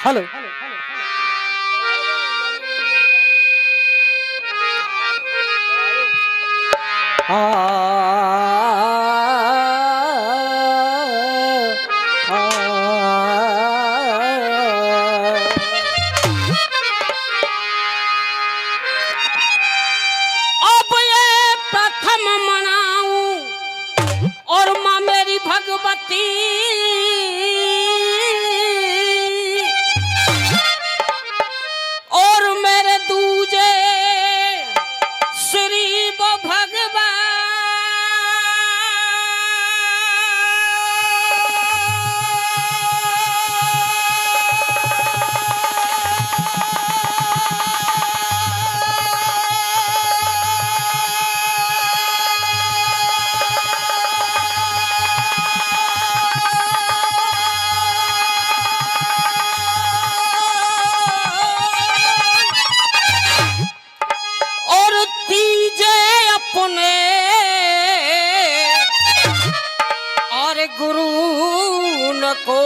Hello. आ अब ये प्रथम मनाऊं और माँ मेरी भगवती और मेरे दूजे श्री वो भगवान और तीजे अपने और गुरु न को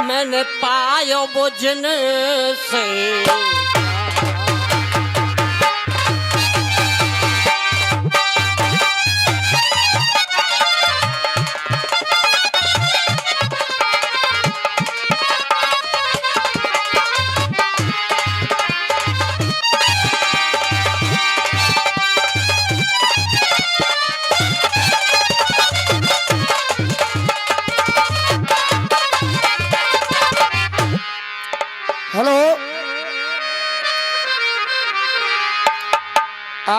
मैंने पायो बुझन से हेलो। आ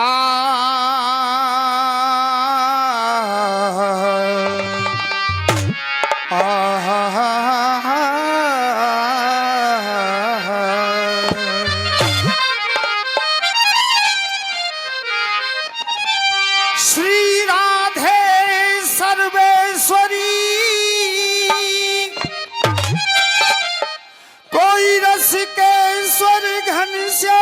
श्री राधे सर्वेश्वरी कोई रस के स्वर घनश्याम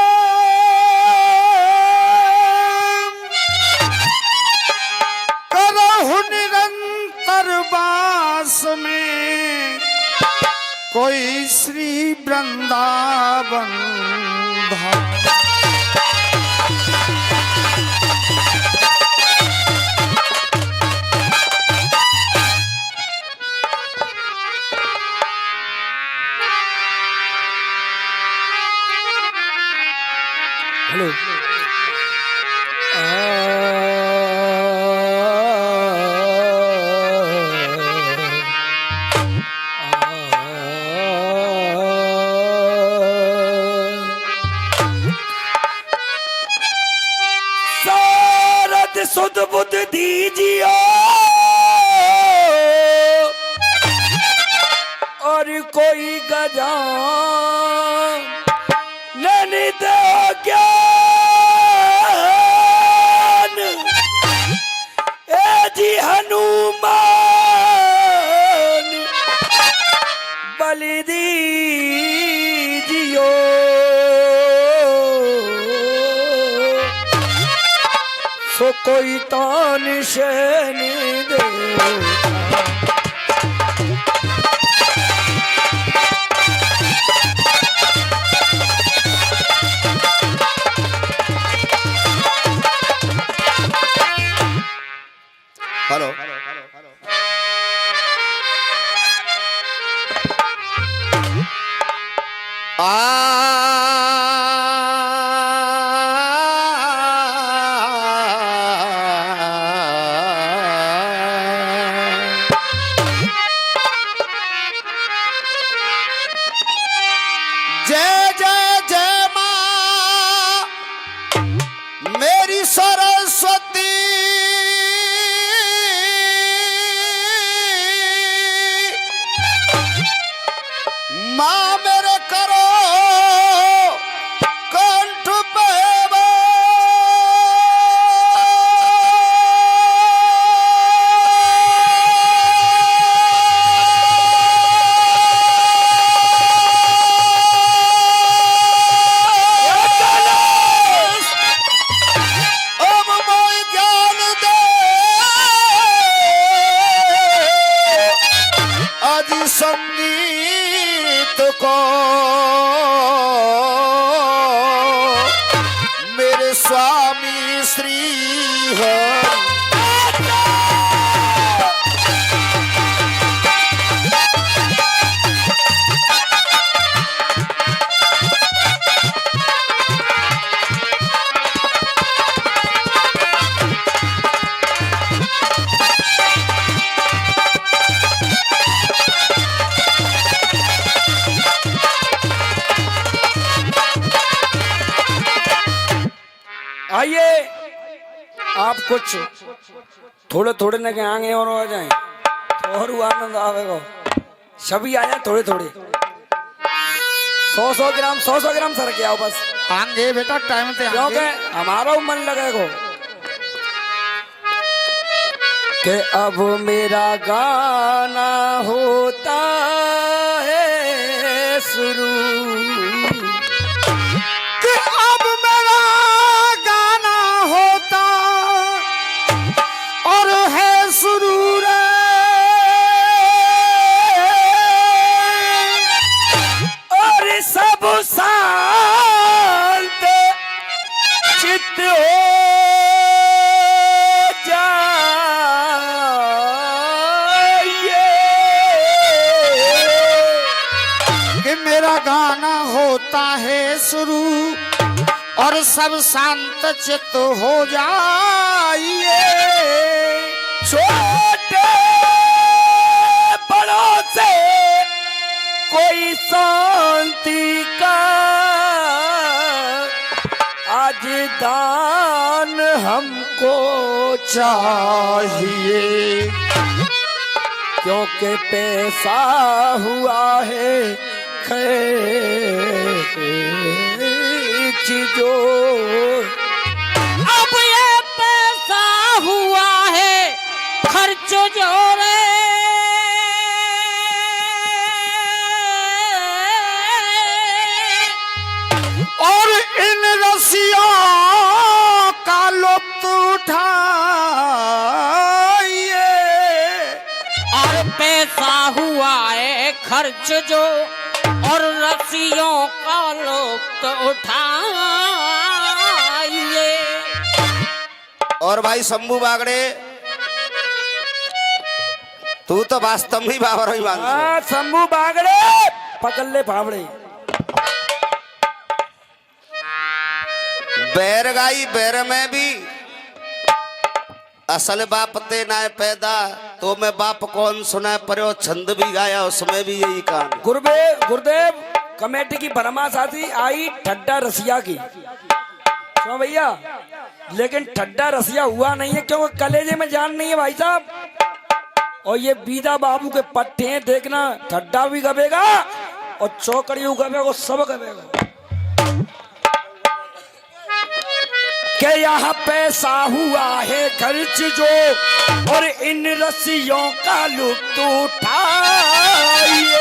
करहु निरंतर वास में कोई श्री वृंदावन धाम। हेलो। शारद सुध बुध दीजिए और कोई गजान नहीं दे ज्ञान ए जी हनुमान बलि दीजियो सो कोई तान शैन दे। हेलो। जय जय जय माँ मेरी सरस्वती माँ मेरे करो आज संगीत को मेरे स्वामी श्री हरि। आइए आप कुछ थोड़े थोड़े न के आगे और आ जाएं तो और आनंद आवेगा। सभी आ जाए थोड़े थोड़े 100 ग्राम सर के आओ बस आएंगे बेटा टाइम से क्योंकि हमारा मन लगेगा कि अब मेरा गाना होता है शुरू। शांत चित्त हो जाइए कि मेरा गाना होता है शुरू और सब शांत चित्त हो जाइए। छोटे बड़ों से कोई शांति का आज दान हमको चाहिए क्योंकि पैसा हुआ है खर्च जो। अब ये पैसा हुआ है खर्च जो रे और इन रस्सियों का लुत्फ उठाइए। और पैसा हुआ है खर्च जो और रस्सियों का लुत्फ उठाइए। और भाई शंभू बागड़े तू तो वास्तव में बाबर ही मांग शंभू बागड़े पकड़ ले फावड़े। बैरगाई बैर में भी असल बाप ते ना पैदा तो मैं बाप कौन सुना पर छंद भी गाया उसमें भी यही कहानी। गुरुदेव कमेटी की फरमाइश आती आई ठड्डा रसिया की क्यों भैया, लेकिन ठड्डा रसिया हुआ नहीं है क्योंकि कलेजे में जान नहीं है भाई साहब। और ये बीदा बाबू के पट्टे हैं देखना, ठड्डा भी गवेगा और चौकड़ियों गवेगा सब गवेगा। के यहाँ पैसा हुआ है खर्च जो और इन रस्सियों का लुत्फ उठाइए।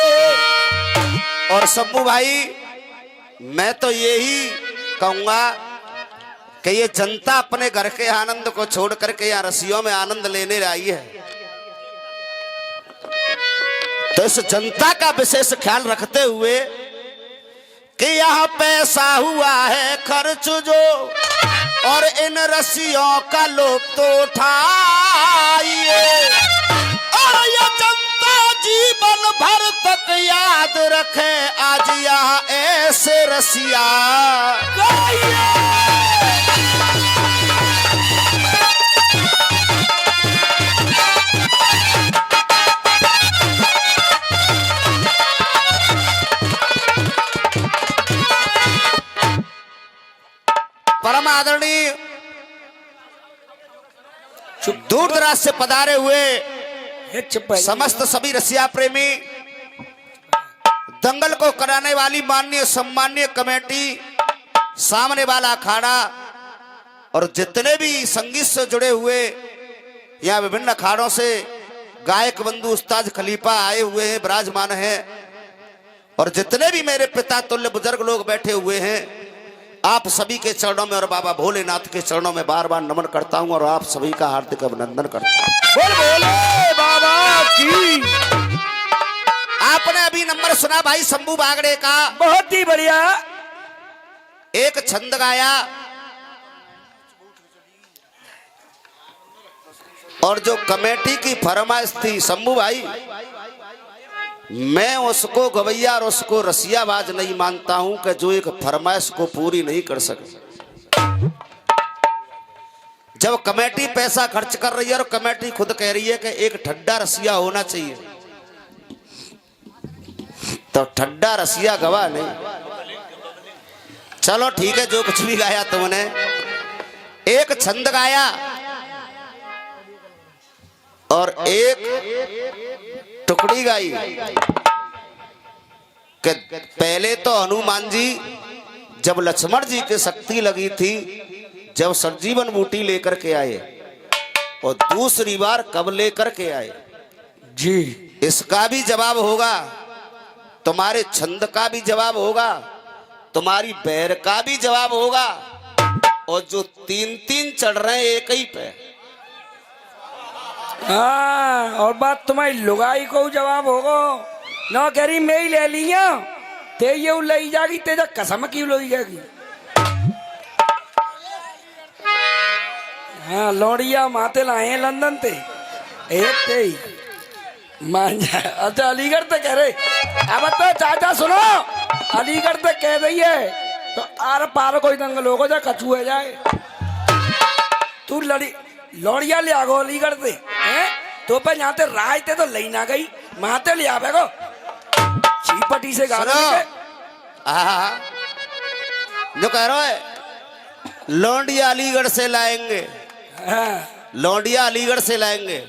और शंभू भाई मैं तो यही कहूंगा कि ये जनता अपने घर के आनंद को छोड़ करके यहाँ रस्सियों में आनंद लेने आई है, तो इस जनता का विशेष ख्याल रखते हुए कि यहाँ पैसा हुआ है खर्च जो और इन रस्सियों का लुत्फ उठाइए। और ये जनता जीवन भर तक याद रखे आज यहाँ ऐसे रसिया। परम आदरणीय दूर दराज से पधारे हुए समस्त सभी रसिया प्रेमी, दंगल को कराने वाली माननीय सम्माननीय कमेटी, सामने वाला अखाड़ा और जितने भी संगीत से जुड़े हुए यहाँ विभिन्न अखाड़ों से गायक बंधु उस्ताद खलीफा आए हुए हैं, विराजमान हैं, और जितने भी मेरे पिता तुल्य बुजुर्ग लोग बैठे हुए हैं, आप सभी के चरणों में और बाबा भोलेनाथ के चरणों में बार बार नमन करता हूं और आप सभी का हार्दिक अभिनंदन करता हूं। बोल बोले बाबा की। नंबर सुना भाई शंभू बागड़े का। बहुत ही बढ़िया। एक छंद गाया और जो कमेटी की फरमाइश थी शंभू भाई, मैं उसको गवैया और उसको रसियाबाज नहीं मानता हूं कि जो एक फरमाइश को पूरी नहीं कर सके। जब कमेटी पैसा खर्च कर रही है और कमेटी खुद कह रही है कि एक ठड्डा रसिया होना चाहिए, तो ठड्डा रसिया गवा नहीं। चलो ठीक है, जो कुछ भी गाया तुमने। एक छंद गाया और एक टुकड़ी गाई कि पहले तो हनुमान जी जब लक्ष्मण जी की शक्ति लगी थी, जब संजीवन बूटी लेकर के आए, और दूसरी बार कब लेकर के आए जी। इसका भी जवाब होगा, तुम्हारे छंद का भी जवाब होगा, तुम्हारी बैर का भी जवाब होगा, और जो तीन तीन चढ़ रहे हैं एक ही पे। हाँ, और बात तुम्हारी लुगाई को जवाब होगा। ना कह रही मैं ही ले लिया, ते ये ले जागी, तेजा कसम की लो जाएगी। हाँ, लौड़िया माते लाए हैं लंदन ते, एक ते ही मान जाए। अच्छा अलीगढ़ ते कह रहे, अब तो चाचा सुनो, अलीगढ़ ते कह रही है तो आर पार कोई दंगल होगा जा कछुए जाए। तू लौड़िया ले आगो अलीगढ़ से हैं, तो पे यहाँ ते राय ते तो ले ना गई, माते ले आवेगो चीपटी से गा रहे। जो कह रहा है लौंडिया अलीगढ़ से लाएंगे, लौंडिया अलीगढ़ से लाएंगे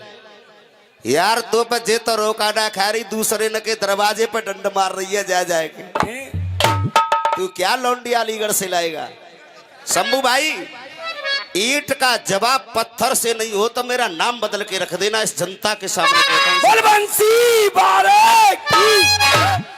यार। तो पे जे तो रोका ना खा रही, दूसरे न के दरवाजे पे डंड मार रही है, जा जाएगी। तू क्या लौंडिया अलीगढ़ से लाएगा? शंभू भाई, ईंट का जवाब पत्थर से नहीं हो तो मेरा नाम बदल के रख देना, इस जनता के सामने कहता हूं। बलवंशी बारेक की।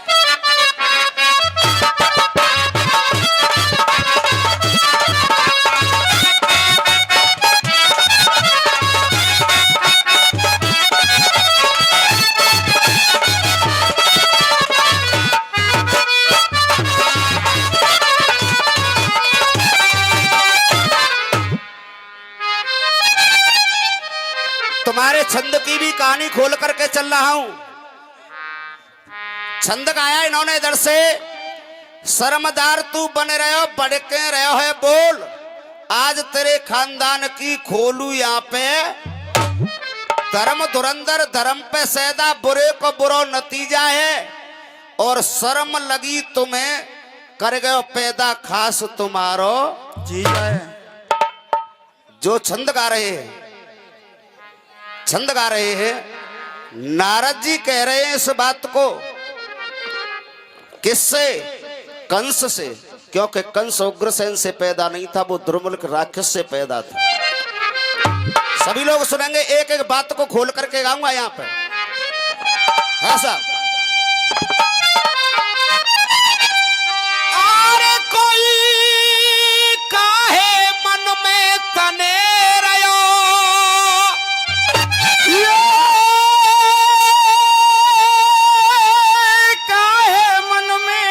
तुम्हारे छंद की भी कहानी खोल करके चल रहा हूं। छंद गाया इन्होंने इधर से, शर्मदार तू बने रहो, बड़के रहो है बोल, आज तेरे खानदान की खोलू यहाँ पे। धर्म धुरंधर धर्म पे सैदा, बुरे को बुरा नतीजा है, और शर्म लगी तुम्हें कर गयो पैदा खास तुम्हारो जी जाए। जो छंद गा रहे हैं, छंद गा रहे हैं, नारद जी कह रहे हैं इस बात को किससे? कंस से, क्योंकि कंस उग्रसेन से पैदा नहीं था, वो दुर्मुल्क राक्षस से पैदा था। सभी लोग सुनेंगे, एक एक बात को खोल करके गाऊंगा यहां पे। ऐसा अरे कोई काहे मन में तने रयो, काहे मन में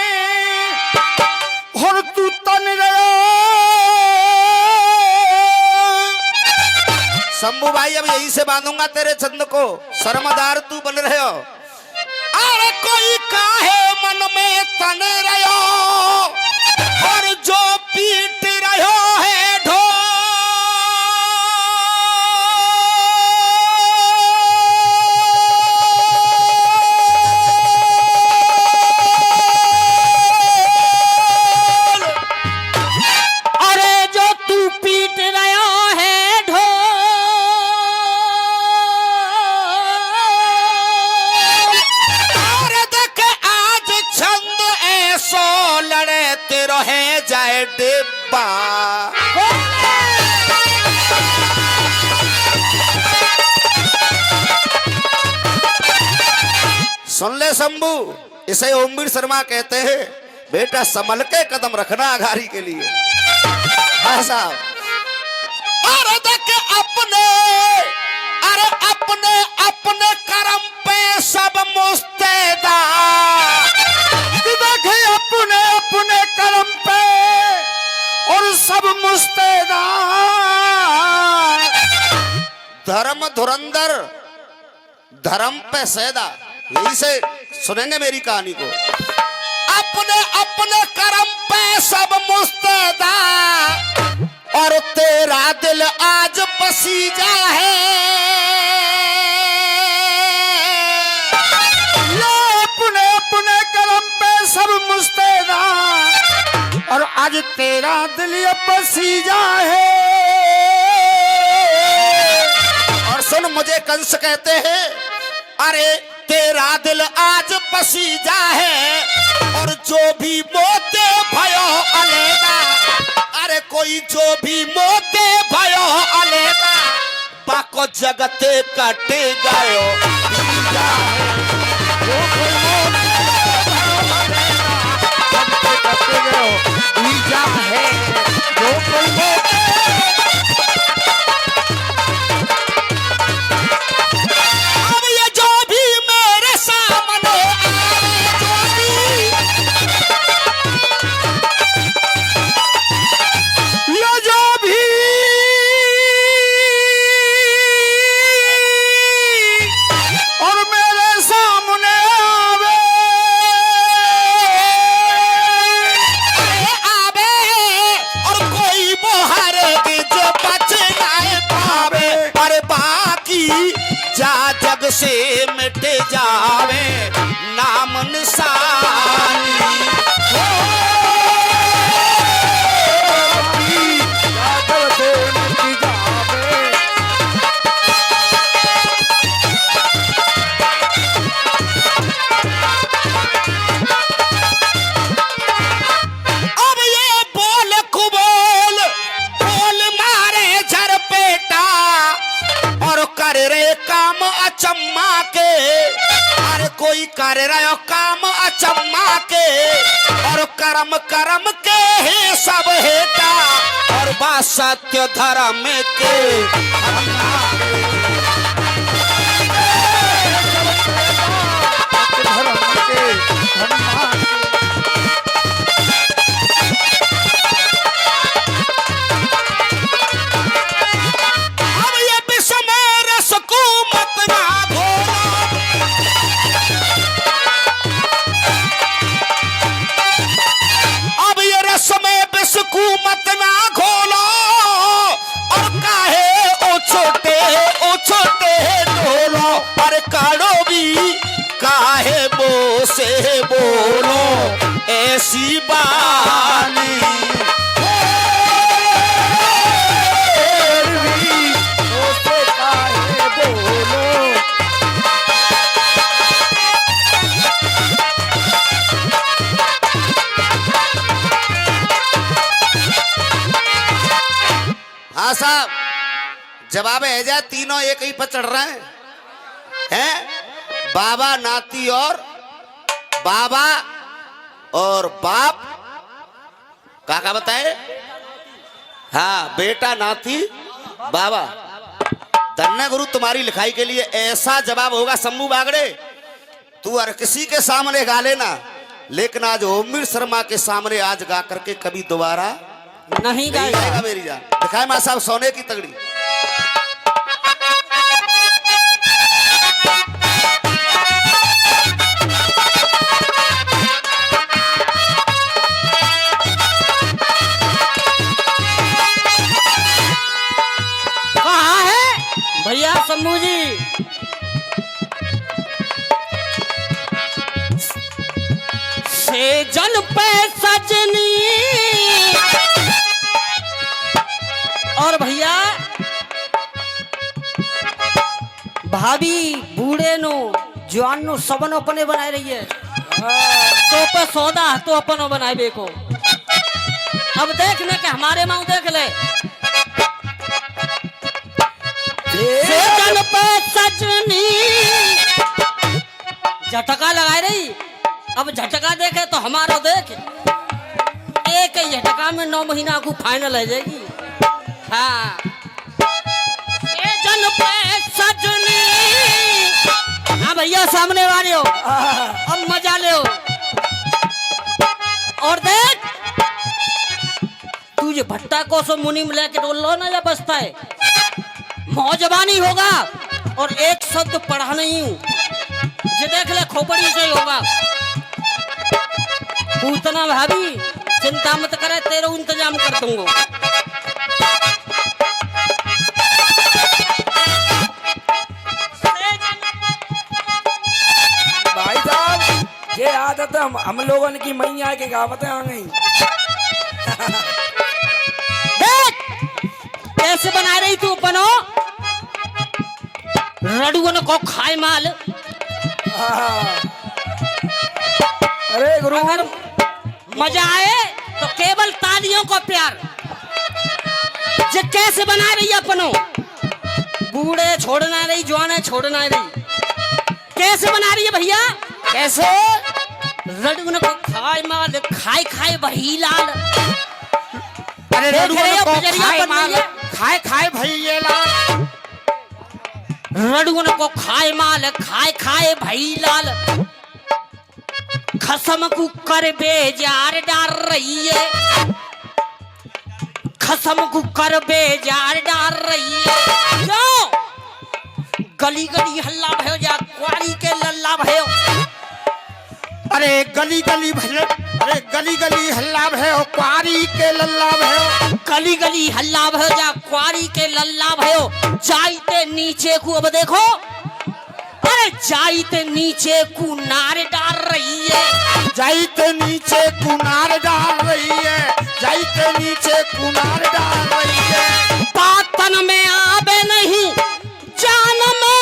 और तू तन रयो। शंभू भाई, अब यही से बांधूंगा तेरे छंद को, शर्मदार तू बन रहे हो। अरे कोई काहे मन में तन रहो, और जो पीट रहो है ढो, अरे जो तू पीट रहा है ढोल, अरे देख आज छंद ऐसो लड़े तेरो है जाए डिब्बा। सुन ले शंभू, इसे ओमवीर शर्मा कहते हैं, बेटा संभल के कदम रखना आघारी के लिए। हाँ साहब, अरे देख अपने, अरे अपने अपने कर्म पे सब मुस्तैदा, धर्म धुरंधर धर्म पे सैदा, यही से सुनेंगे मेरी कहानी को। अपने अपने कर्म पे सब मुस्तैदा, और तेरा दिल आज पसीजा है। ये अपने अपने कर्म पे सब मुस्तैदा, और आज तेरा दिल ये पसीजा है। और सुन, मुझे कंस कहते हैं, अरे तेरा दिल आज पसीजा है, और जो भी मोते भयो अलेगा, अरे कोई जो भी मोते भयो अलेगा, पाको जगते कटे गयो बीजा है। जो कोई मोते कटे गयो बीजा है। जो कोई मोते से मिट जावे नाम निशानी। अब ये बोल कुबोल बोल मारे झर पेटा, और कर रे काम अचम्मा के, अरे कोई कर रहे हो काम अचम्मा के, और कर्म कर्म के ही सब हेटा, और बात सत्य धर्म के। अब ये विषम रस को मत ना घोलो, अब ये रस में विष को मत ना घोलो, और काहे ओ छोटे ढोलो, अरे काढ़ो भी काहे बो से बोलो ऐसी बानी। हाँ साहब, जवाब है जा, तीनों एक ही पर चढ़ रहे हैं? बाबा नाती और बाबा और बाप, काका बताए? हाँ, बेटा नाती बाबा। धन्य गुरु तुम्हारी लिखाई के लिए ऐसा जवाब होगा शंभू बागड़े, तू हर किसी के सामने गा लेना, लेकिन आज ओमवीर शर्मा के सामने आज गा करके कभी दोबारा नहीं गाएगा मेरी जान। दिखाए मां साहब सोने की तगड़ी। कहाँ है भैया शंभू जी? से जन पे सजनी, और भैया भाभी बूढ़े नो जवान नो सबन अपने बनाए रही है, तो पे सौदा तो अपन बनाए बेको। अब देख ले के हमारे माँ देख ले, से जन पे सजनी झटका लगाए रही। अब झटका देखे तो हमारा देख, एक ही झटका में 9 महीना को फाइनल है जाएगी। हाँ, ये जन पे सजनी। हाँ भैया सामने वाले हो, अब मजा ले हो। और देख तुझे भट्टा को सो मुनि में लेके डोल लो ना, या बसता है मौजबानी होगा और एक शब्द पढ़ा नहीं हूं, ये देख ले खोपड़ी से ही होगा। पूतना भाभी चिंता मत करे, तेरा इंतजाम कर दूंगा। भाई साहब ये आदत हम लोगों की मैया के गावतें आ गई। देख कैसे बना रही तू बनो, रडुअन को खाए माल। अरे गुरु अगर मजा आए तो केवल तालियों को प्यार। ये कैसे बना रही है अपनो, बूढ़े छोड़ना रही, जवाने छोड़ना रही, कैसे बना रही है भैया? कैसे? रडुअन को खाए माल, खाए खाए बही लाल। अरे देख रडुअन रहे हो को पिजरिया खाए बन माल, रही है? खाए खाए भैये लाल। रडुअन को खाए माल, खाए खाए भई लाल। खसम कुकर बेजार डाल रही है, खसम कुकर बेजार डाल रही है। क्यों? गली गली हल्ला भयो जा, क्वारी के लल्ला भयो। अरे गली गली भले, अरे गली गली हल्ला भयो, क्वारी के लल्ला भयो। गली गली हल्ला भयो जा, क्वारी के लल्ला भयो। जाइते नीचे को अब देखो, अरे जाइते नीचे कुनार डाल रही है, जाइते नीचे कुनार डाल रही है, जाइते नीचे कुनार डाल रही है। पातन में आवे नहीं जान में,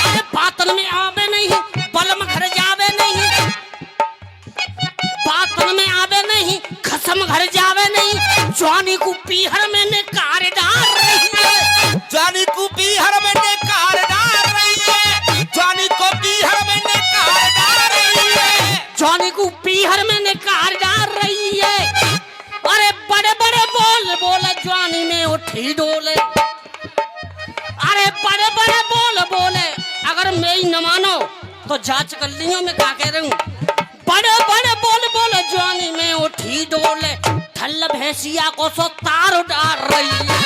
अरे पातन में आवे नहीं, बलम घर जावे नहीं, पातन में आवे नहीं, खसम घर जावे नहीं। जवानी को पीहर में निकार डाल रही है, जानी को पीहर में निकार डाल रही है, जानी को पीहर में निकार डाल रही है, जवानी को पीहर में निकार डाल रही है। अरे बड़े बड़े बोल बोले जवानी में उठी डोले, अरे बड़े बड़े बोल बोले। अगर मैं ही न मानो तो जांच कर लियो मैं क्या कह रही हूँ। बड़े बड़े बोल बोले जवानी में उठी डोले। ठल्ल भैंसिया को सो तार डाल रही है,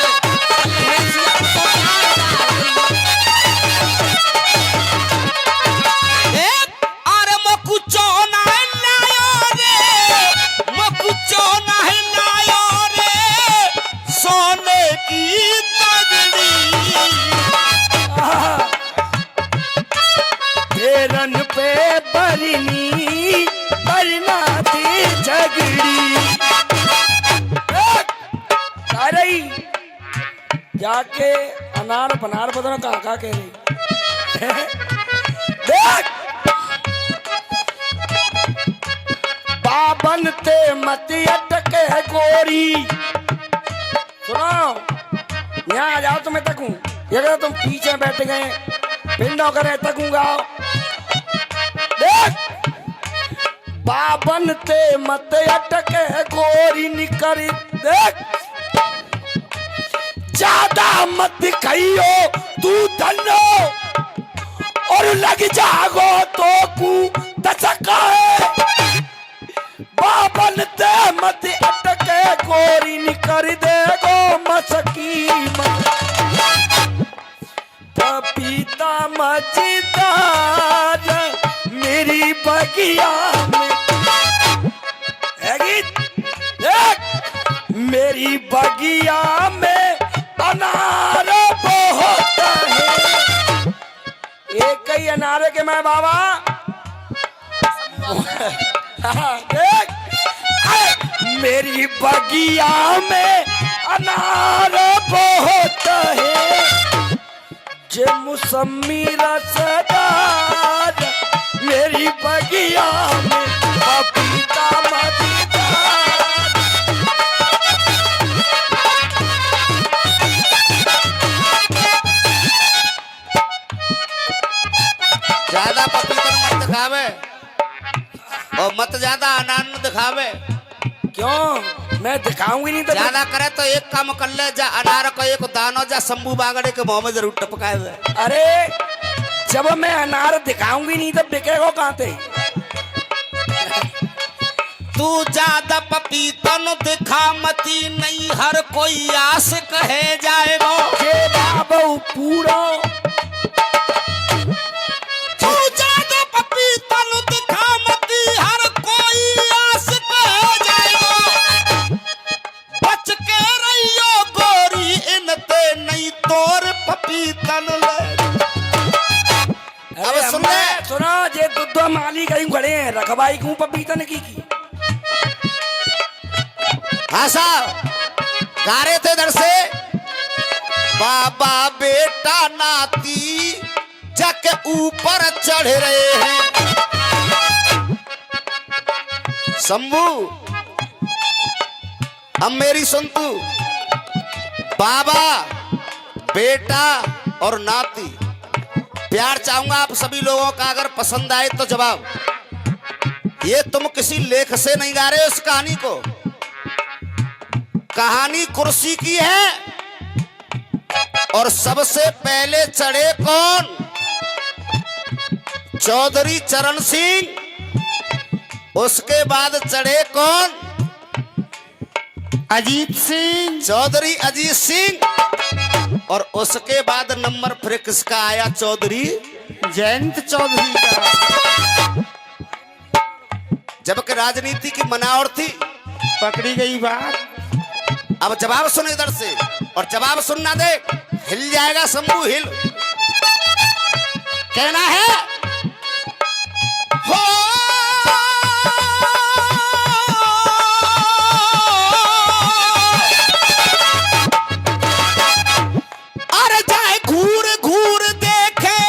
ठल्ल भैंसिया को सो तार डाल रही है। अरे मकुचो नहीं लायो रे, मकुचो नहीं लायो रे, सोने की पगड़ी। फेरन पे बरनी बरना थी झगड़ी। अरे जाके अनार बनार बदना कहा कह रही। देख बाबन ते मत अटके गोरी। सुनो यहाँ आ जाओ, तुम्हें तकूं, ये अगर तुम पीछे बैठ गए पिंडों करे तकूंगा। देख बाबन ते मत अटके गोरी निकरी। देख ज्यादा मत खाइयो तू धनो, और लग जागो तो कू दचका है। बाबन ते मत अटके गोरी निकर देगो मसकी पपीता मजेदार मेरी बगिया में है। देख मेरी बगिया में अनार बहुत है। एक ही अनार के मैं बाबा। देख मेरी बगिया में अनार बहुत है, जे मुसम्मी रसदार मेरी बगिया में पपीता मजेदार। ज्यादा पपीता मत दिखावे और मत ज्यादा अनार दिखावे। क्यों? मैं दिखाऊंगी नहीं तो ज्यादा करे तो एक काम कर ले, जा अनार को एक दानो जा शंभू बागड़े के मुंह में जरूर टपकाए दे। अरे जब मैं अनार दिखाऊंगी नहीं तो बिकेगा कहाँ थे? तू ज्यादा पपीतन दिखा मती नहीं हर कोई आस कहे जाएगो के बाबू पूरा तू ज्यादा पपीतन दिखा मती हर कोई आस कहे जाएगो बच के रहियो गोरी इनते नहीं तोर पपीतन ले अब सुन ले सुना जे दुद्धा माली कहीं खड़े हैं रखवाई क्यों पपीतन की हाँ साहब गा रहे थे इधर से बाबा बेटा नाती जग ऊपर चढ़ रहे हैं शंभू अब मेरी सुन तू बाबा बेटा और नाती प्यार चाहूंगा आप सभी लोगों का अगर पसंद आए तो जवाब ये तुम किसी लेख से नहीं गा रहे हो इस कहानी को कहानी कुर्सी की है और सबसे पहले चढ़े कौन चौधरी चरण सिंह उसके बाद चढ़े कौन अजीत सिंह चौधरी अजीत सिंह और उसके बाद नंबर फिर किसका आया चौधरी जयंत चौधरी का जबकि राजनीति की मनावट थी पकड़ी गई बात। अब जवाब सुन इधर से और जवाब सुनना दे हिल जाएगा शंभू हिल कहना है हो अरे जाए घूर घूर देखे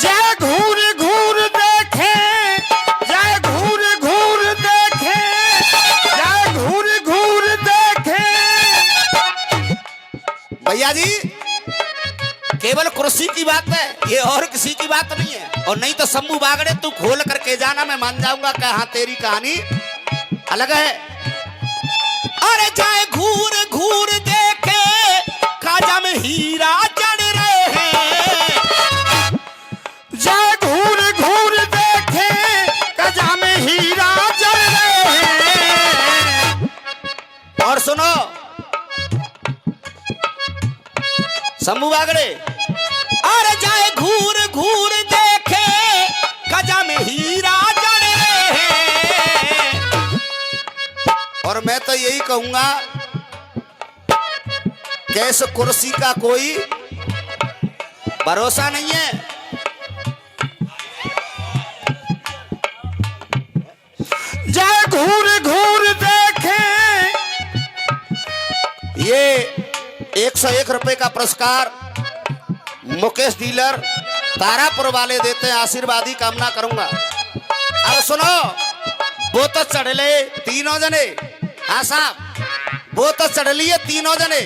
जय घूर घूर देखे जय घूर घूर देखे जय घूर घूर देखे। भैया जी केवल कुर्सी की बात है ये और किसी की बात नहीं है और नहीं तो शंभू बागड़े तू खोल करके जाना मैं मान जाऊंगा कि हाँ तेरी कहानी अलग है। अरे जाए घूर घूर देखे खाजा में हीरा चढ़ रहे हैं जय घूर घूर देखे कजा में हीरा जल रहे हैं। और सुनो शंभू बागड़े अरे जाए घूर घूर देखे खजा में हीरा जड़ रहे हैं और मैं तो यही कहूंगा कि इस कुर्सी का कोई भरोसा नहीं है। जय घूर घूर देखे ये 101 रुपए का पुरस्कार मुकेश डीलर तारापुर वाले देते हैं आशीर्वादी कामना करूंगा। अब सुनो वो तो चढ़ ले तीनों जने हाँ साहब वो तो चढ़ लिए तीनों जने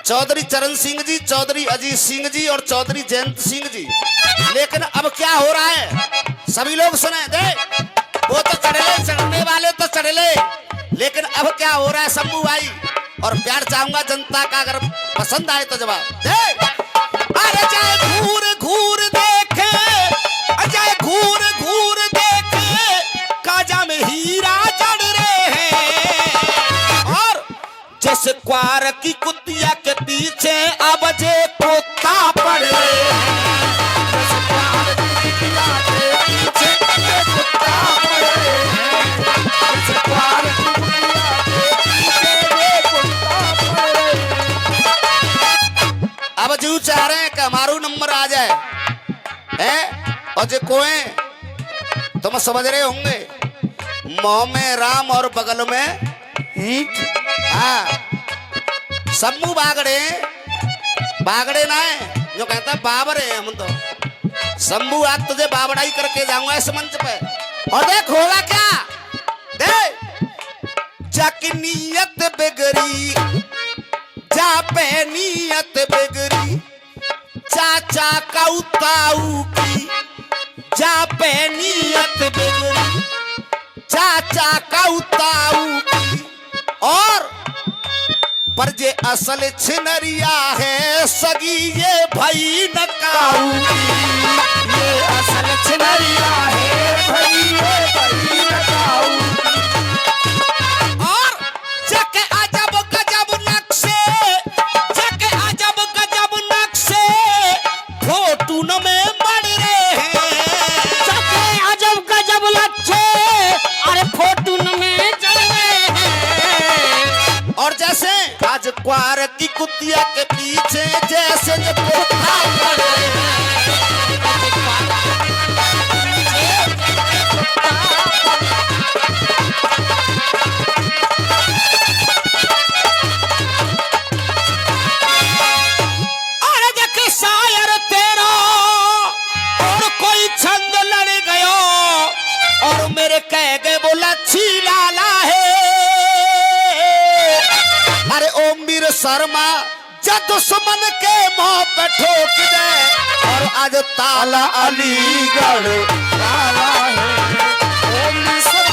चौधरी चरण सिंह जी चौधरी अजीत सिंह जी और चौधरी जयंत सिंह जी। लेकिन अब क्या हो रहा है सभी लोग सुने दे वो तो चढ़ ले चढ़ने वाले तो चढ़ ले लेकिन अब क्या हो रहा है शंभू भाई और प्यार चाहूंगा जनता का अगर पसंद आए तो जवाब दे। अरे जाए घूर घूर देखे अजय घूर घूर देखे काजा में हीरा चढ़ रहे हैं और जिस क्वार की कुतिया के पीछे अब जे पोता पड़ रहे हैं जिस क्वार की कुतिया के पीछे जे पोता पड़ रहे हैं जिस क्वार की कुतिया के पीछे जे पोता पड़ रहे हैं। अब जो चाह रहे हैं कि हमारू नंबर आ जाए हैं और जो कोई तुम समझ रहे होंगे मुंह में राम और बगल में ईंट। हाँ शंभू बागड़े बागड़े ना है जो कहता है बाबर है हम तो शंभू आज तुझे बाबड़ाई करके जाऊंगा इस मंच पे और देख होगा क्या देख जाकी नीयत बिगड़ी जा पे नीयत बिगड़ी चाचा का उताऊ की जा पे नीयत बिगड़ी चाचा का उताऊ की और पर जे असल छिनरिया है सगी ये भई न काऊ। ये असल छिनरिया है भाई ये भाई बताओ। और जके अजब गजब नक्शे, जके अजब गजब नक्शे फोटू न में मर रहे हैं। सके अजब गजब लच्छे अरे फोटून में चढ़ रहे हैं। और जैसे आज क्वार की कुतिया के पीछे जैसे जब अरे जके शायर तेरा और कोई छंद लड़ गयो और मेरे कह गए वो लच्छी लाला है। अरे ओ मीर शर्मा जब दुश्मन के मुंह पे ठोक दे और आज ताला अलीगढ़ वाला है। ओ मिसर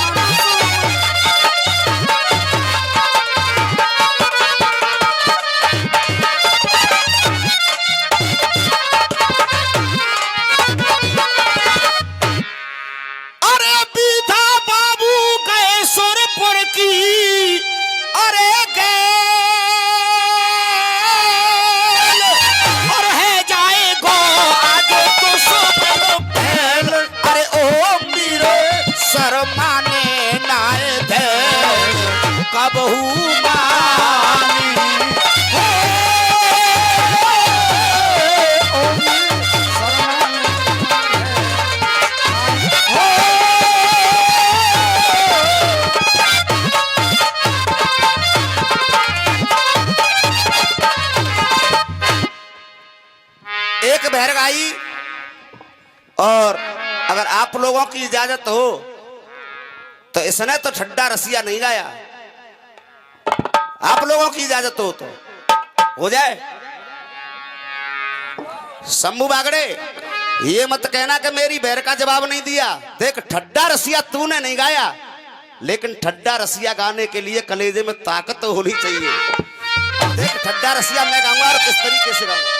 अरे बीधा बाबू गए सुरपुर की अरे गए और है जाएगो आगे तो सब फैल। अरे ओ मीरे शर्मा ने नाए थे कबहू मानी। एक बहरगाई और अगर आप लोगों की इजाजत हो तो इसने तो ठड्डा रसिया नहीं गाया। आप लोगों की इजाजत हो तो हो जाए। शंभू बागड़े ये मत कहना कि मेरी बहर का जवाब नहीं दिया। देख ठड्डा रसिया तूने नहीं गाया लेकिन ठड्डा रसिया गाने के लिए कलेजे में ताकत तो होनी चाहिए। देख ठड्डा रसिया मैं गाऊंगा और किस तरीके से गाऊंगा।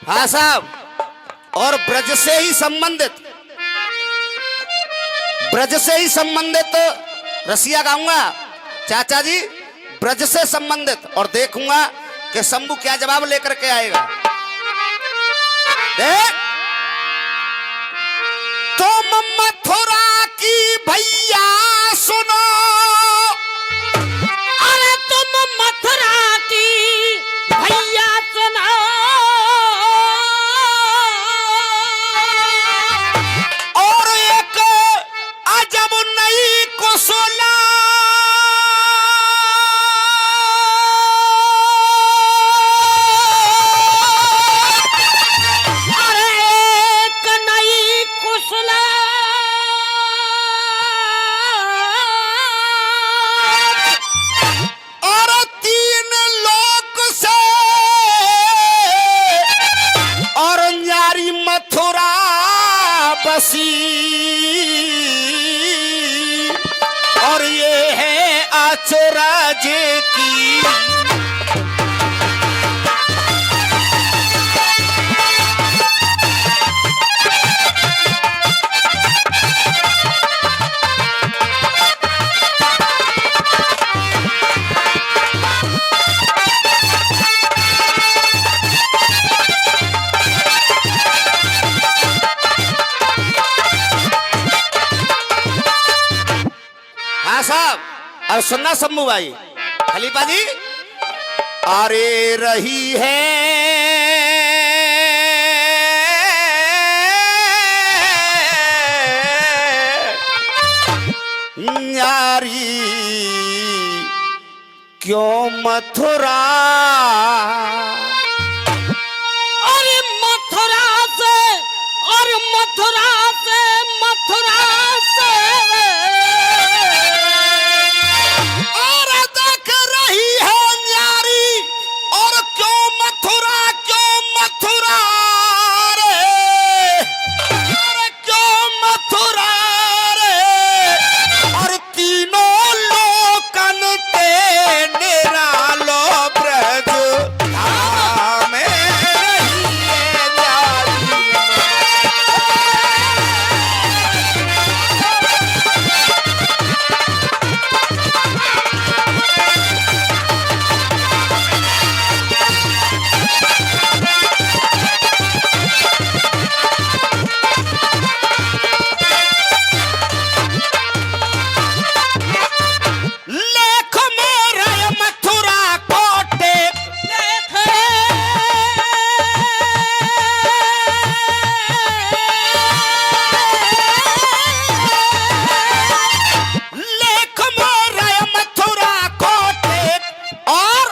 हाँ साहब, और ब्रज से ही संबंधित रसिया गाऊंगा चाचा जी, ब्रज से संबंधित, और देखूंगा कि शंभू क्या जवाब लेकर के आएगा। देख तुम मथुरा की भैया सुनो, अरे तुम मथुरा की भैया सुनो, और एक अजब नई कुशला और ये है अचरज की। हाँ साहब, और सुनना शंभू भाई, खलीफा जी आरे रही है न्यारी क्यों मथुरा, अरे मथुरा से और मथुरा से मथुरा से और देख रही है न्यारी और क्यों मथुरा रे, अरे क्यों मथुरा रे, और तीनों लोकन ते निरालो ब्रज धाम रही है न्यारी। लेख मेरा मथुरा कोटे, लेख मेरा मथुरा कोटे, और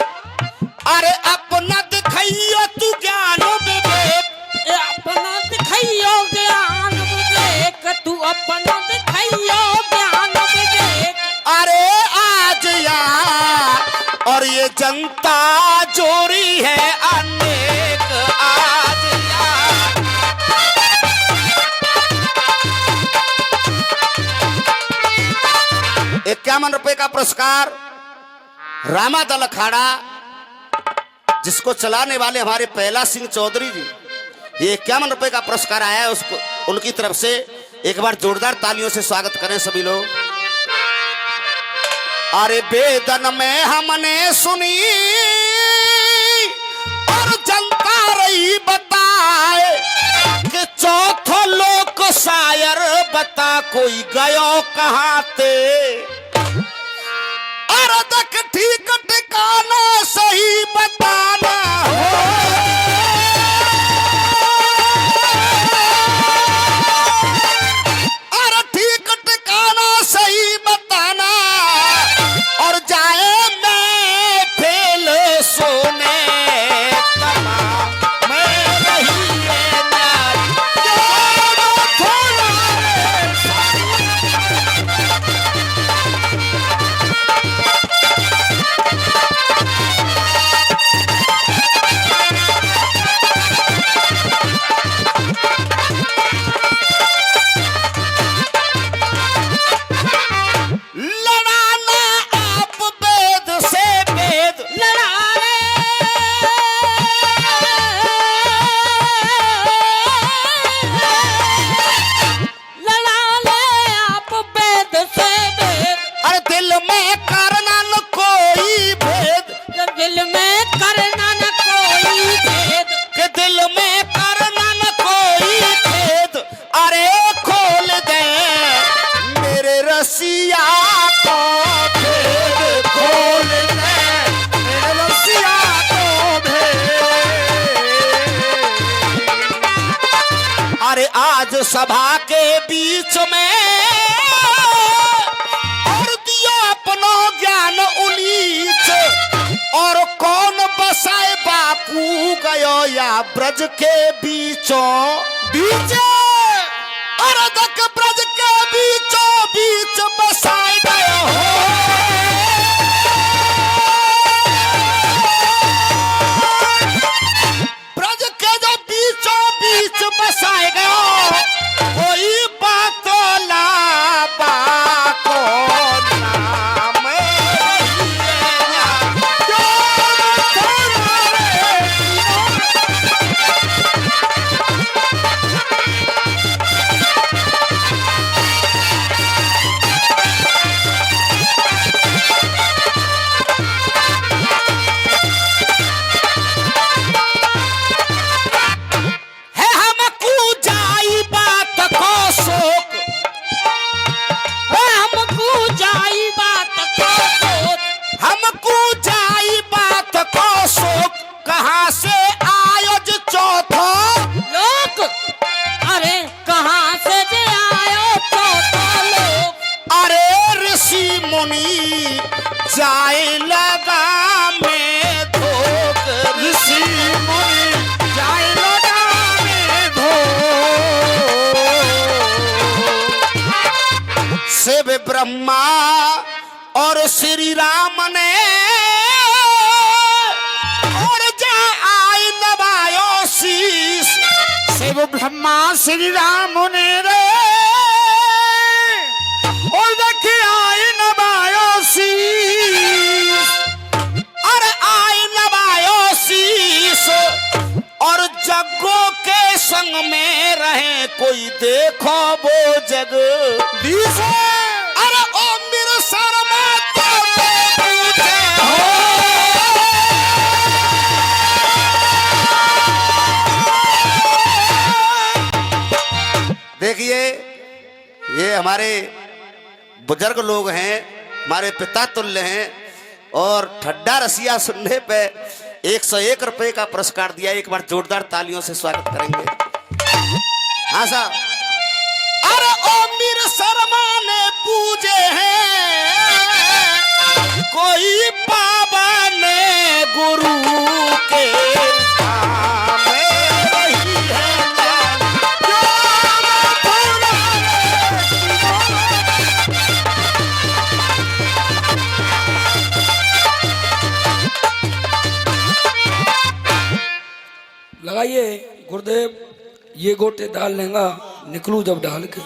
अरे अपना दिखाइयो तू ज्ञान विवेक, ए अपना दिखाइयो ज्ञान विवेक, तू अपना दिखाइयो ज्ञान विवेक। अरे आज यार और ये जनता जोरी है अनेक, आज यार ₹51 का पुरस्कार रामादल अखाड़ा जिसको चलाने वाले हमारे पहला सिंह चौधरी जी, ये ₹51 का पुरस्कार आया है उसको, उनकी तरफ से एक बार जोरदार तालियों से स्वागत करें सभी लोग। अरे वेदन में हमने सुनी और जनता रही बताए कि चौथो लोक शायर बता कोई गयो कहाँ ते, और तक ठीक ठिकाना सही बताना और ठीक ठिकाना सही बताना, और जाए मैं फेल सोने तमा मैं रही है न्यारी, क्यों मथुरा लड़ाना आप वेद से वेद, लड़ाने लड़ाने आप वेद से वेद, अरे दिल में करना न कोई भेद, दिल में करना न कोई भेद, के दिल में करना न कोई भेद, अरे खोल दे मेरे रसिया को भेद, खोल दे मेरे रसिया को भेद। अरे आज सभा के बीच में और दिया अपनो ज्ञान उलीच, और कौन बसाए बापू गयो या ब्रज के बीचों बीच, और तक ब्रज के बीचों बीच बसाए गयो ब्रज के जो बीचों बीच बसाए गयो, कोई बातोला बाको नाम रही है क्यों मथुरा रे। ऋषि मुनि जाए लगा में धोक ऋषि मुनि जाए लगा में धो शिव ब्रह्मा और श्री राम ने और जा आई नवायो शीश शिव ब्रह्मा श्री राम ने रे और देखिए आई नवायो शीश अरे आई नवायो शीश और जग्गों के संग में रहे कोई देखो वो जग दिसे अरे ओ मेरे शर्मा तो पूछे हो देखिए ये हमारे बुजुर्ग लोग हैं, हमारे पिता तुल्य हैं और ठड्डा रसिया सुनने पे 101 रुपए का पुरस्कार दिया। एक बार जोरदार तालियों से स्वागत करेंगे। हाँ साहब। अरे ओ मीर शर्मा ने पूजे हैं कोई पावन गुरु के धाम में रही है लगाइए गुरुदेव, ये गोटे डाल लेंगा, निकलू जब डाल के।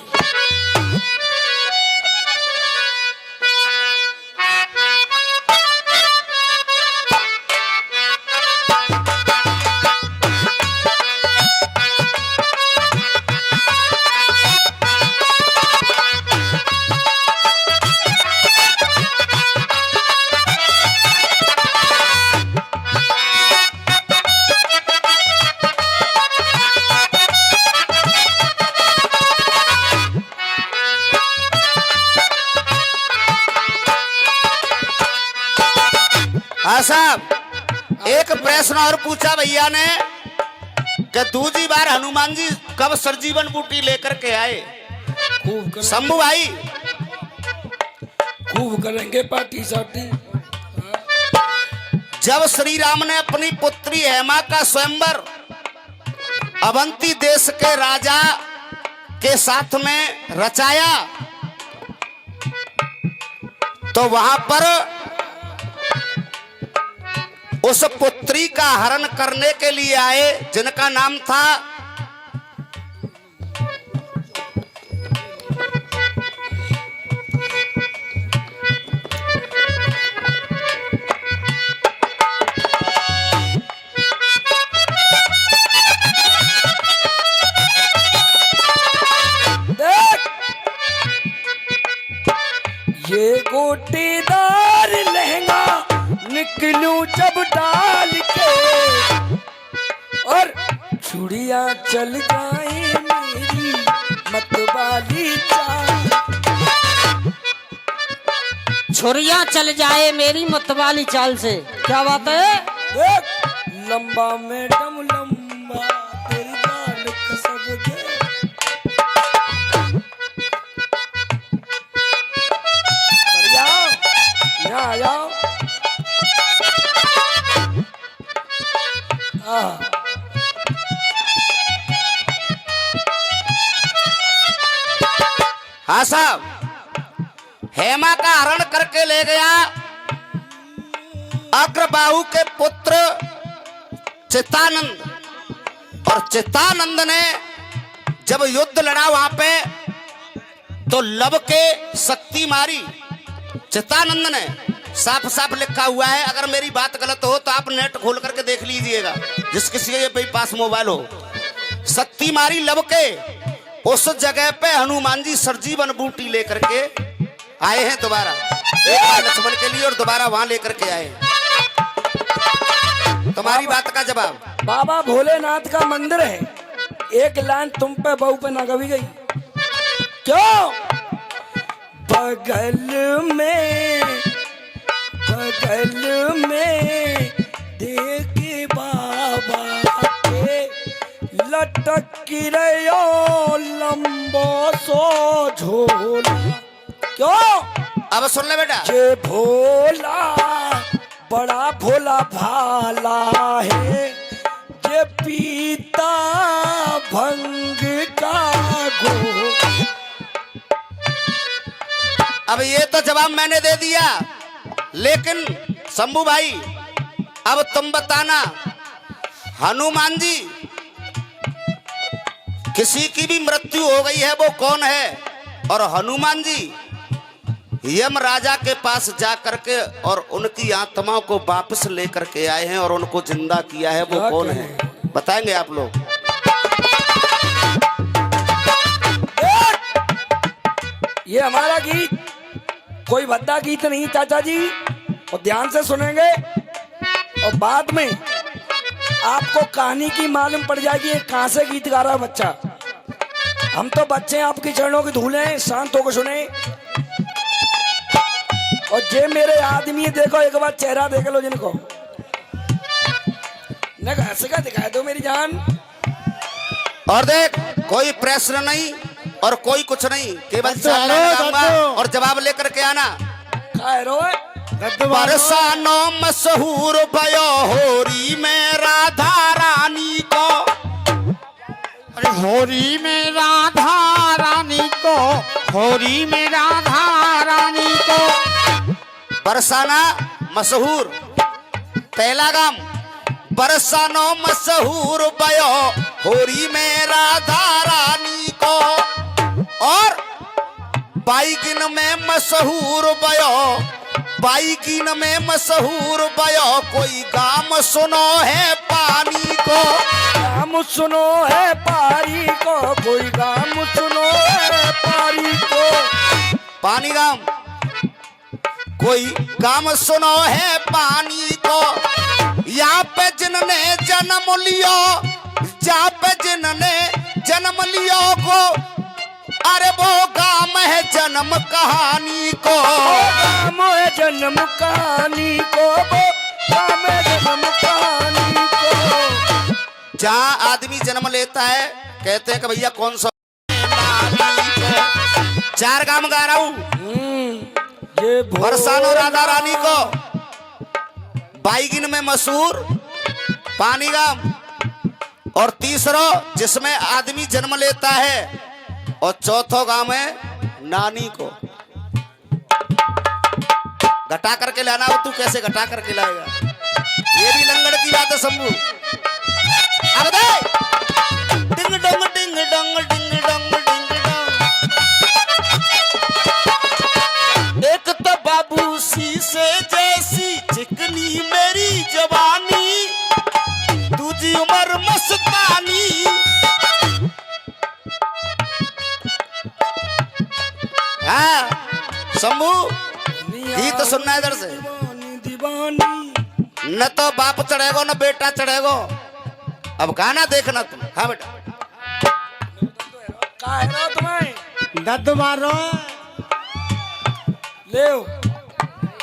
हाँ साहब, एक प्रश्न और पूछा भैया ने कि दूसरी बार हनुमान जी कब सरजीवन बूटी लेकर के आए? खूब शंभू भाई खूब करेंगे पार्टी साटी। जब श्री राम ने अपनी पुत्री हेमा का स्वयंवर अवंती देश के राजा के साथ में रचाया तो वहां पर उस पुत्री का हरण करने के लिए आए जिनका नाम था देख, ये गोटेदार लहंगा निकलूं जब डाल के और चूड़ियां चल जाए मेरी मतवाली चाल। छुरियां चल जाए मेरी मतवाली चाल से। क्या बात है? देख, लंबा मैडम लंबा तेरी जान कसब दे। बढ़िया, यहाँ आ जाओ। हाँ साहब, हेमा का हरण करके ले गया अग्रबाहु के पुत्र चित्तानंद, और चित्तानंद ने जब युद्ध लड़ा वहां पे तो लब के शक्ति मारी। चित्तानंद ने साफ साफ लिखा हुआ है, अगर मेरी बात गलत हो तो आप नेट खोल करके देख लीजिएगा, जिस किसी के पास मोबाइल हो। शक्ति मारी लब के, उस जगह पे हनुमान जी सरजीवन बूटी लेकर के आए हैं दोबारा, एक बार लक्ष्मण के लिए और दोबारा वहां लेकर के आए। तुम्हारी बात का जवाब बाबा भोलेनाथ का मंदिर है। एक लाइन तुम पे बहू पे ना कभी गई क्यों? बगल में देखे बाबा के लटक रहो लंबो सो झोला। क्यों? अब सुन ले बेटा। जे भोला बड़ा भोला भाला है, जे पीता भंग का घोल। अब ये तो जवाब मैंने दे दिया, लेकिन शंभू भाई अब तुम बताना, हनुमान जी किसी की भी मृत्यु हो गई है वो कौन है, और हनुमान जी यम राजा के पास जा करके और उनकी आत्माओं को वापस लेकर के आए हैं और उनको जिंदा किया है, वो कौन है? बताएंगे आप लोग? ये हमारा गीत कोई भद्दा गीत नहीं चाचा जी, और ध्यान से सुनेंगे और बाद में आपको कहानी की मालूम पड़ जाएगी ये कहां से गीत गा रहा बच्चा। हम तो बच्चे आपकी चरणों की धूल हैं, शांत होकर सुने। और जे मेरे आदमी देखो, एक बार चेहरा देख लो जिनको, न हंस का दिखाए दो मेरी जान। और देख, कोई प्रश्न नहीं और कोई कुछ नहीं, केवल चालना लगाऊंगा और जवाब लेकर के आना। बरसानो मशहूर भयो होरी में राधा रानी को, अरे होरी में राधा रानी को, होरी में राधा रानी को। बरसाना मशहूर, पहला गाम बरसानो मशहूर भयो होरी में राधा रानी को, और बाईगिन में मशहूर भयो, बाईगिन में मशहूर भयो, कोई गाम सुनो है पानी को। गाम सुनो है पारी को, कोई गाम सुनो है पारी को। पानी गाम, कोई गाम सुनो है पानी को, यहाँ पे जिनने जन्म लियो, जहाँ पे जिनने जन्म लियो को, अरे वो गाम है जन्म कहानी को। गाम है जन्म कहानी को, वो गाम है जन्म कहानी को। जहाँ आदमी जन्म लेता है कहते हैं कि भैया कौन सा, चार गाम गा रहा हूँ। बरसानो राधा रानी को, बाईगिन में मशहूर पानी गाम, और तीसरा जिसमें आदमी जन्म लेता है, और चौथो गांव है नानी को। घटा करके लाना हो, तू कैसे घटा करके लाएगा? ये भी लंगड़ की बात है शंभू। अब दे ding dong ding dong ding dong ding dong. एक तो बाबू शीशे जैसी चिकनी मेरी जवानी, दूजी उम्र मस्तानी। हाँ शंभू, गीत सुनना है इधर से। न तो बाप चढ़ेगो न बेटा चढ़ेगो, अब गाना देखना तुम। हाँ बेटा, तुम्हें दर्द मारो ले।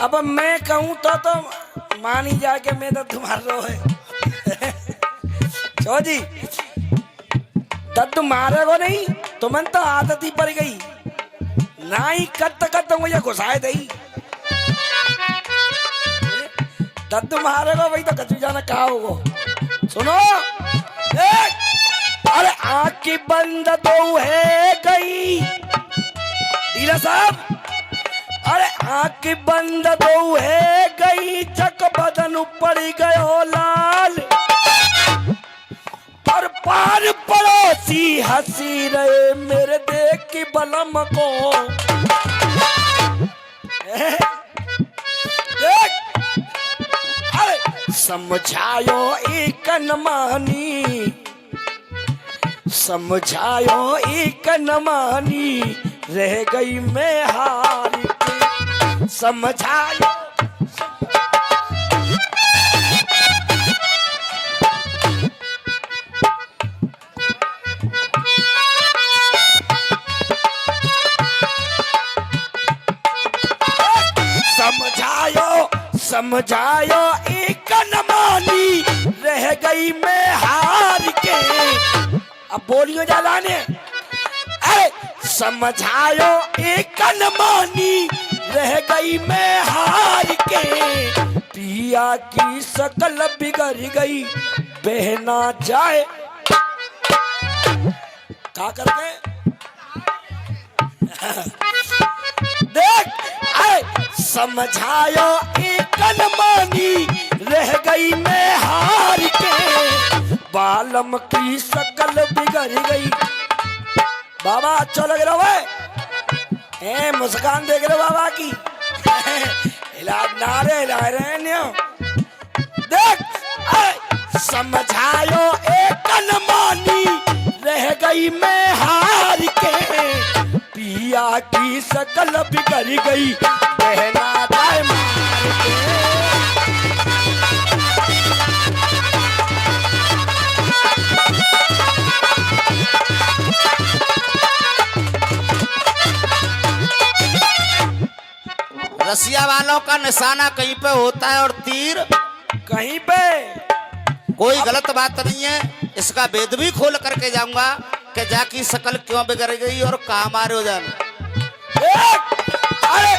अब मैं कहूँ तो मानी जाके मैं दर्द मार रो है। छो जी दर्द मारेगो नहीं, तुम्हें तो आदत ही पड़ गई ना, ही कत मुझे घुसाए दई। दर्द मारेगो भाई तो कचू जाना कहा होगो। सुनो अरे आँख की बंद तो है गई डीलर साहब, अरे आँख की बंद तो है गई, चक बदन पड़ गयो लाल, पर पार पड़ोसी हंसी रहे मेरे देख की बलम को। अरे समझायो एक नमानी, समझायो एक नमानी, रह गई मैं हार के। समझायो समझायो एक नमानी, रह गई मैं हार के। अब बोलियो जालाने, अरे समझायो एक नमानी, रह गई मैं हार के, पिया की शकल बिगड़ गई बहना जाए का करके देख आए समझायो एक अनमानी, रह गई मैं हार के, बालम की शकल बिगड़ गई। बाबा अच्छा लग रहा है, मुस्कान देख रहे बाबा की, इलाज नारे हिला रहे हैं। देख समझायो एक अनमानी, रह गई मैं हार के, पिया की शकल बिगड़ गई बहना जाए मार के। रसिया वालों का निशाना कहीं पे होता है और तीर कहीं पे। कोई गलत बात नहीं है, इसका वेद भी खोल करके जाऊंगा कि जाकी शकल क्यों बिगड़ गई और कहाँ मारे हो जान। अरे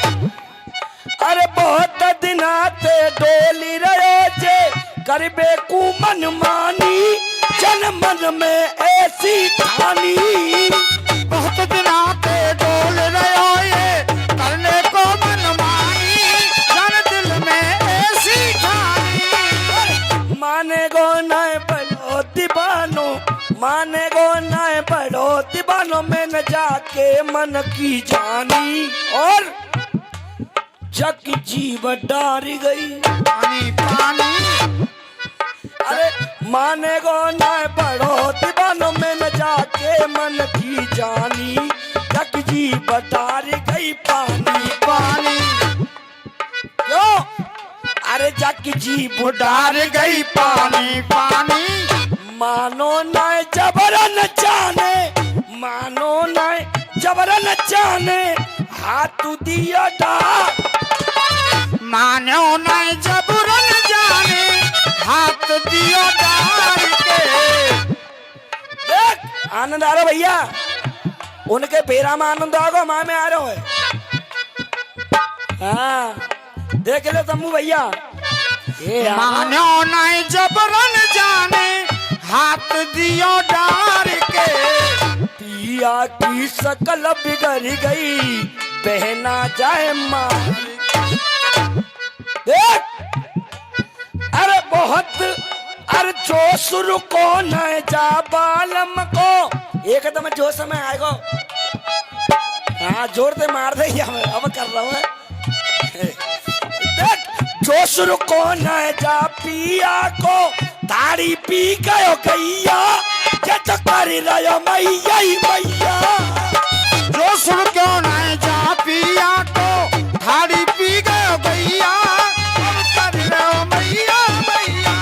अरे बहुत दिन आते डोली रहे जे, करबे कु मन मानी, जन मन में ऐसी ठानी। बहुत दिन आते डोल रहे हो ये, करने को मन मानी, जन दिल में ऐसी ठानी। माने गो नए बड़ो दीवानो, माने गो नए बड़ो दीवानो, में न जाके मन की जानी, और जग जीव डार गई पानी पानी। अरे माने गो नए बड़ो दीवानो, में न जाके मन की जानी, जग जीव डार गई पानी पानी। क्यों? अरे जग जीव डार गई पानी पानी। मानो न जबरन जाने, मानो न जबरन जाने, हाथ दिया डार, मानो न जबरन जाने, हाथ दियो डाल के। देख आनंद आ रहा भैया, उनके पेरा में आनंद आ गो, माँ में आ रहा है। हाँ देख ले तम्बू भैया, मानो न जबरन जाने, हाथ दियो डार के, पिया की शकल बिगड़ गई बहना जाए मार। देख अरे बहुत, अरे जोश रुको न जा बालम को, एकदम जोश में आएगो। हाँ जोर से मार दे, अब कर रहा हूँ। देख जोश रुको न जा पिया को, दाढ़ी पी गयो गैया, जट कर रहो मैया मैया। जोश क्यों न जा पिया को, दाढ़ी पी गयो गैया, कर लो मैया मैया।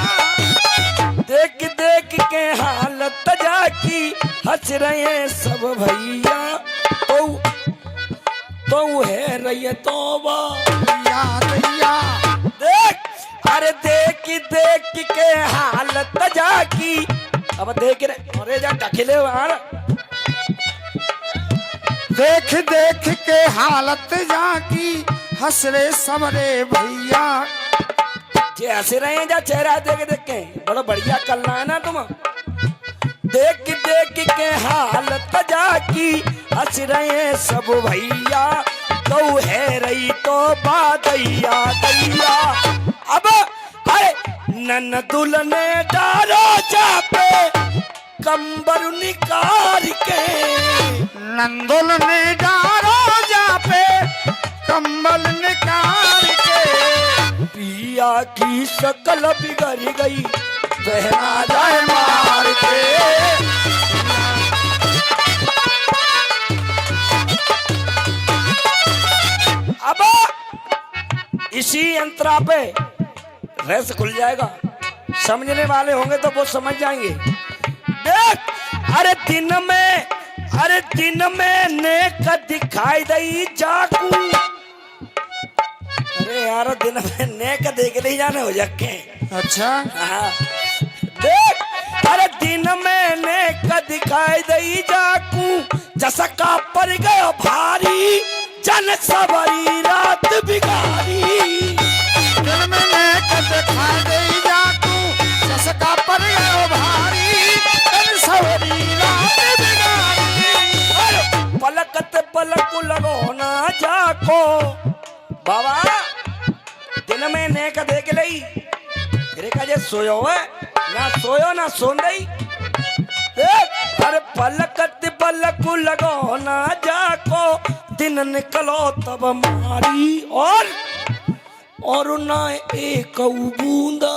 देख देख के हालत जाकी, हंस रहे सब भैया, तो है रही तौबा दैया दैया। देख अरे देख देख के हालत जाकी, अब देख रहे अरे जा टखले वार, देख देख के हालत जाकी, हंस रे सबरे भैया। जे हंस रहे हैं जा चेहरा देख देख के, बड़ा बढ़िया कलना है ना तुम। देख देख के हालत जाकी, हंस रहे सब भैया, तो है रही तो बादैया दैया। अब अरे नन दुल्हने डारो चापे, कंबर निकाल के, नंदुल ने डारो जा पे, कंबल निकाल के, पिया की शकल बिगड़ गई बहना जाए मार के। अब इसी अंतरा पे रहस्य खुल जाएगा, समझने वाले होंगे तो वो समझ जाएंगे। देख अरे दिन में नेक दिखाई दई जाकू, अरे यार दिन में नेक देख ले जाने हो जाके। अच्छा हाँ। देख अरे दिन में नेक दिखाई दई जाकू, जसका पर गयो भारी, जन सबरी रात भी जाको बाबा दिन में नेक देख लई रेखा जे सोयो है ना सोयो ना सोन दई देख अरे पलक लगो ना जाको दिन निकलो तब मारी और ना एक बूंदा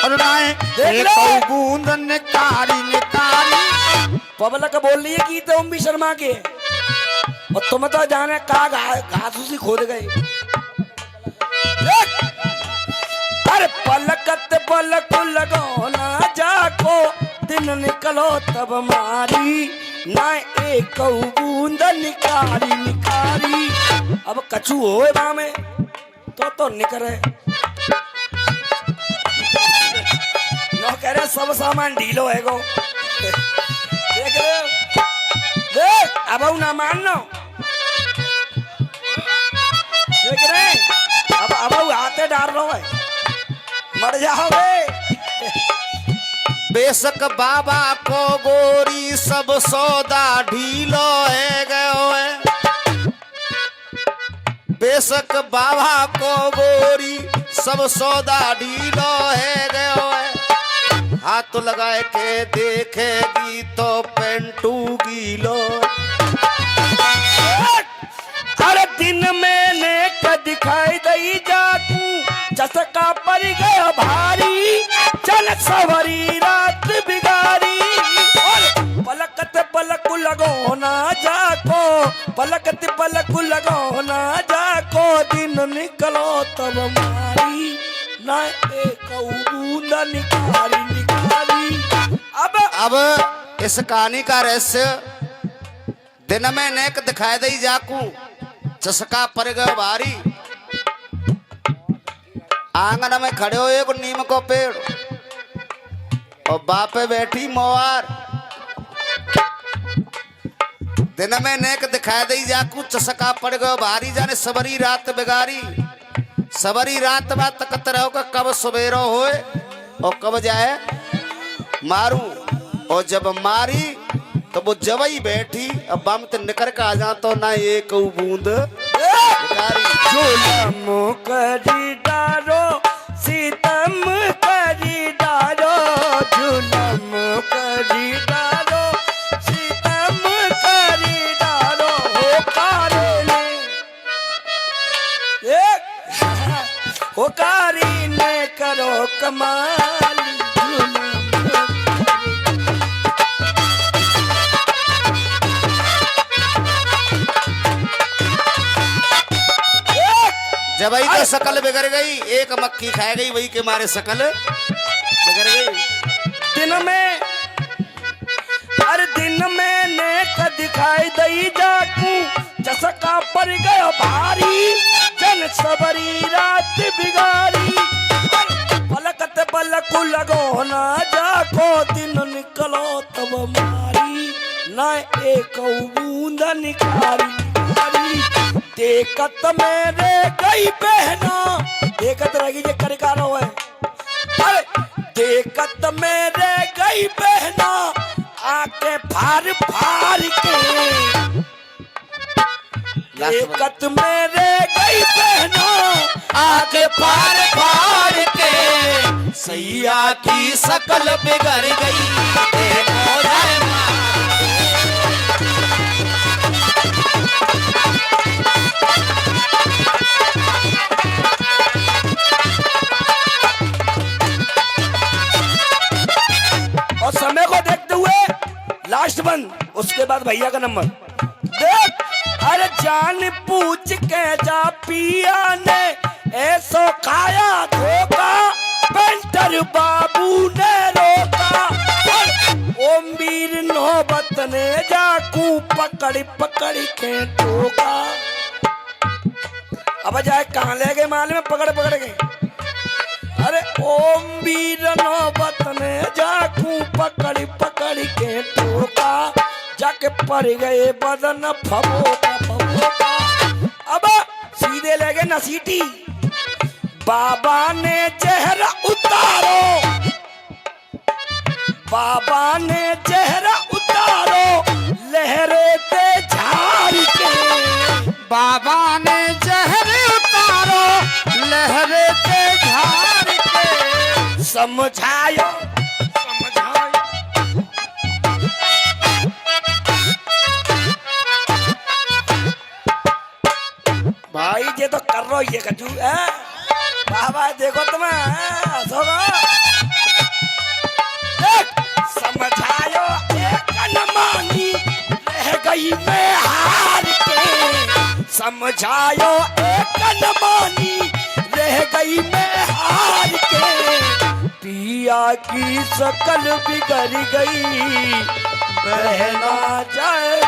और नाए देख एक बूंद निकारी निकारी। पबलक बोल रही है कि तुम भी शर्मा के और तुम तो जाने का घास उसी खोद गए। देख, अरे पलक लगो ना जाको दिन निकलो तब मारी ना एक बूंद निकारी। अब कछु होए बा में तो निकरे नो कह रहे सब सामान ढीलो है गो। देख रहे हो? देख अब ना मानो देख रहे अब हाथे डाल रहा है मर जाओगे। बेशक बाबा को गोरी सब सौदा ढीलो है गयो है। बेशक बाबा को गोरी सब सौदा ढीलो है गयो है। हाथ लगाए के देखेगी तो पेंटू गीलो। अरे दिन में नेक दिखाई दई जाकू चसका पड़ गया भारी चल सवरी रात बिगारी। पलक लगो ना जाको पलक लगो ना जाको दिन निकलो तब मारी ना एक बूंद निकारी। अब इस कहानी का रहस्य दिन में नेक दिखाई दई जाकू चसका पर गयो भारी। आंगन में खड़े हो एक नीम को पेड़ और बापे बैठी मोवार। दिन में नेक दिखाई दई जाकू चसका पड़ गयो भारी जाने सबरी रात बिगारी। सबरी रात बात तकत रहो का कब सवेरो होए और कब जाए मारू। और जब मारी तो वो जवई बैठी अब बम ते निकर के आ जा तो ना एक बूंद जुलम करी डारो सीतम करी डारो जुलम करी डारो सीतम करी डारो हो कारी ने करो कमाल। जब वही तो शकल बिगड़ गई एक मक्खी खाए गई वही के मारे शकल बिगड़ गई। दिन में नेक दिखाई दई जाकू चसका पड़ गया भारी जन सबरी रात बिगारी। पलक लगो ना जाको दिन निकलो तब मारी ना एक बूंद निकारी। देखत मेरे गई बहना देखत रही जे करकारो है। अरे देखत मेरे गई बहना आके फार के देखत मेरे गई बहना आके फार के सैया की शकल बिगड़ गई देखो जाए और समय को देखते हुए लास्ट बंद उसके बाद भैया का नंबर देख। अरे जान पूछ के जा पिया ने ऐसो खाया धोखा पेंटर बाबू ने रोका। ओम वीर नौबत ने जाकू पकड़ के ठोका। अब जाए कहाँ ले गए माल में पकड़ के। अरे ओम वीर नौबत ने जाकू पकड़ के ठोका जाके पड़ गए बदन फबोका। अब सीधे ले गए नसीटी बाबा ने चेहरा उतारो लहरे ते झाड़ के। बाबा ने जहर उतारो लहरे ते झाड़ के। समझायो समझायो भाई ये तो कर रो ये कजू है बाबा देखो तुम्हें समझायो एक अनमानी रह गई मैं हार के। समझायो एक अनमानी रह गई मैं हार के। पिया की शकल बिगड़ गई बहना जाए